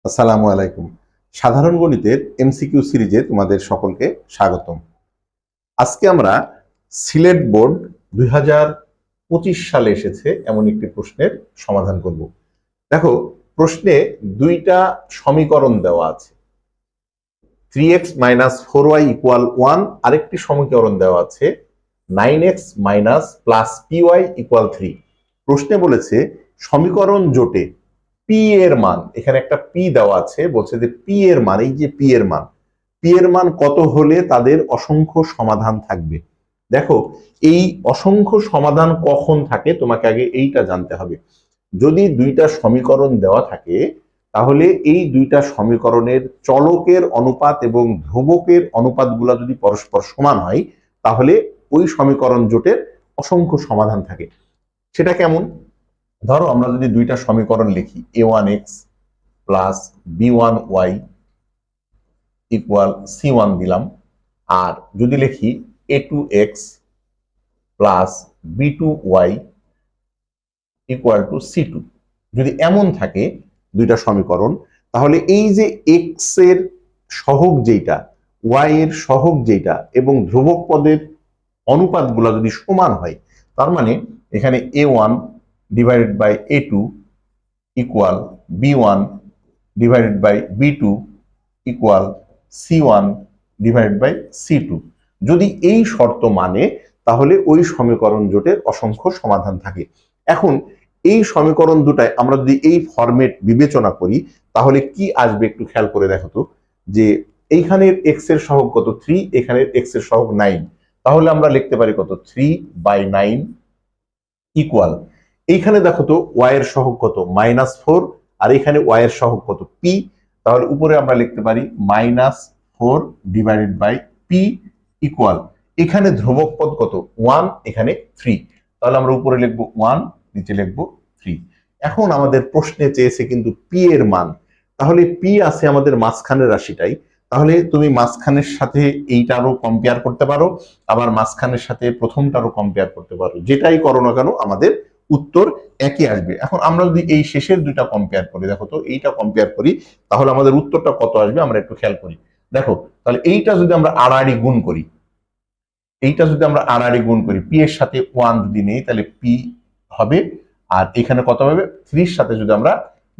আসসালামু আলাইকুম। সাধারণ গণিতের এমসিকিউ সিরিজে তোমাদের সকলকে স্বাগতম। আজকে আমরা সিলেট বোর্ড 2025 সালে এসেছে এমন একটি প্রশ্নের সমাধান করব। দেখো, প্রশ্নে দুইটা সমীকরণ দেওয়া আছে। 3x - 4y = 1, আরেকটি সমীকরণ দেওয়া আছে 9x - +py = 3। প্রশ্নে বলেছে সমীকরণ জোটে পি এর মান, এখানে একটা পি দেওয়া আছে, বলছে যে পি এর মান, এই যে পি এর মান কত হলে তাদের অসংখ্য সমাধান থাকবে। দেখো, এই অসংখ্য সমাধান কখন থাকে তোমাকে আগে এইটা জানতে হবে। যদি দুইটা সমীকরণ দেওয়া থাকে তাহলে এই দুইটা সমীকরণের চলকের অনুপাত এবং ধ্রুবকের অনুপাতগুলো যদি পরস্পর সমান হয় তাহলে ওই সমীকরণ জোটের অসংখ্য সমাধান থাকে। সেটা কেমন? ধরো আমরা যদি দুইটা সমীকরণ লিখি a1x + b1y = c1 দিলাম, আর যদি লিখি a2x + b2y = c2, যদি এমন থাকে দুইটা সমীকরণ, তাহলে এই যে x এর সহগ যেটা, y এর সহগ যেটা এবং ধ্রুবক পদের অনুপাতগুলো যদি সমান হয়, তার মানে এখানে a1 / a2 = b1 / b2 = c1 / c2, যদি এই শর্ত মানে তাহলে ওই সমীকরণ জোটের অসংখ্য সমাধান থাকে। এখন এই সমীকরণ দুটায় আমরা যদি এই ফরম্যাট বিবেচনা করি তাহলে কি আসবে একটু খেয়াল করে দেখো তো, যে এইখানের x এর সহগ কত 3, এখানের x এর সহগ 9, তাহলে আমরা লিখতে পারি কত 3/9 ইকুয়াল, এইখানে দেখো তো y এর সহগ কত -4, আর এখানে y এর সহগ কত p, তাহলে উপরে আমরা লিখতে পারি -4 / p ইকুয়াল, এখানে ধ্রুবক পদ কত 1, এখানে 3, তাহলে আমরা উপরে লিখবো 1, নিচে লিখবো 3। এখন আমাদের প্রশ্নে চেয়েছে কিন্তু p এর মান, তাহলে p আছে আমাদের মাঝখানের রাশিটাই, তাহলে তুমি মাঝখানের সাথে এইটারও কম্পেয়ার করতে পারো, আবার মাঝখানের সাথে প্রথমটারও কম্পেয়ার করতে পারো, যেটাই করো না কেন আমাদের উত্তর একই আসবে। এখন আমরা যদি এই শেষের দুইটা কম্পেয়ার করি, দেখো তো এইটা কম্পেয়ার করি, তাহলে আমাদের উত্তরটা কত আসবে আমরা একটু খেয়াল করি। দেখো, তাহলে এইটা যদি আমরা আড়াআড়ি গুণ করি, পি এর সাথে 1 যদি নেই তাহলে পি হবে, আর এখানে কত হবে 3 এর সাথে যদি আমরা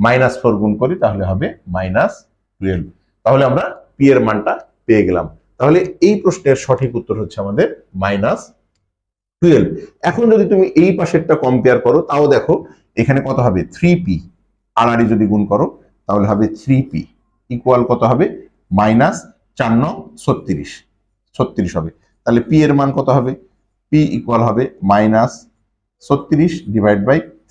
-4 গুণ করি তাহলে হবে -12, তাহলে আমরা পি এর মানটা পেয়ে গেলাম। তাহলে এই প্রশ্নের সঠিক উত্তর হচ্ছে আমাদের -12। এখন যদি তুমি এই পাশেরটা কম্পেয়ার করো তাও দেখো এখানে কত হবে 3p, আড়াআড়ি যদি গুণ করো তাহলে হবে 3p ইকুয়াল কত হবে -4 36 হবে। তাহলে p এর মান কত হবে, p ইকুয়াল হবে -36 /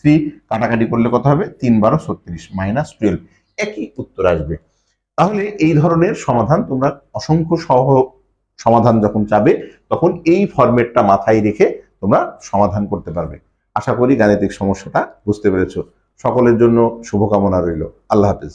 3, কাটাকাটি করলে কত হবে 3 × 12 -12, একই উত্তর আসবে। তাহলে এই ধরনের সমাধান তোমরা অসংখ্য সমাধান যখন চাবে তখন এই ফরম্যাটটা মাথায় রেখে তোমরা সমাধান করতে পারবে। আশা করি গাণিতিক সমস্যাটা বুঝতে পেরেছো। সকলের জন্য শুভকামনা রইল। আল্লাহ হাফেজ।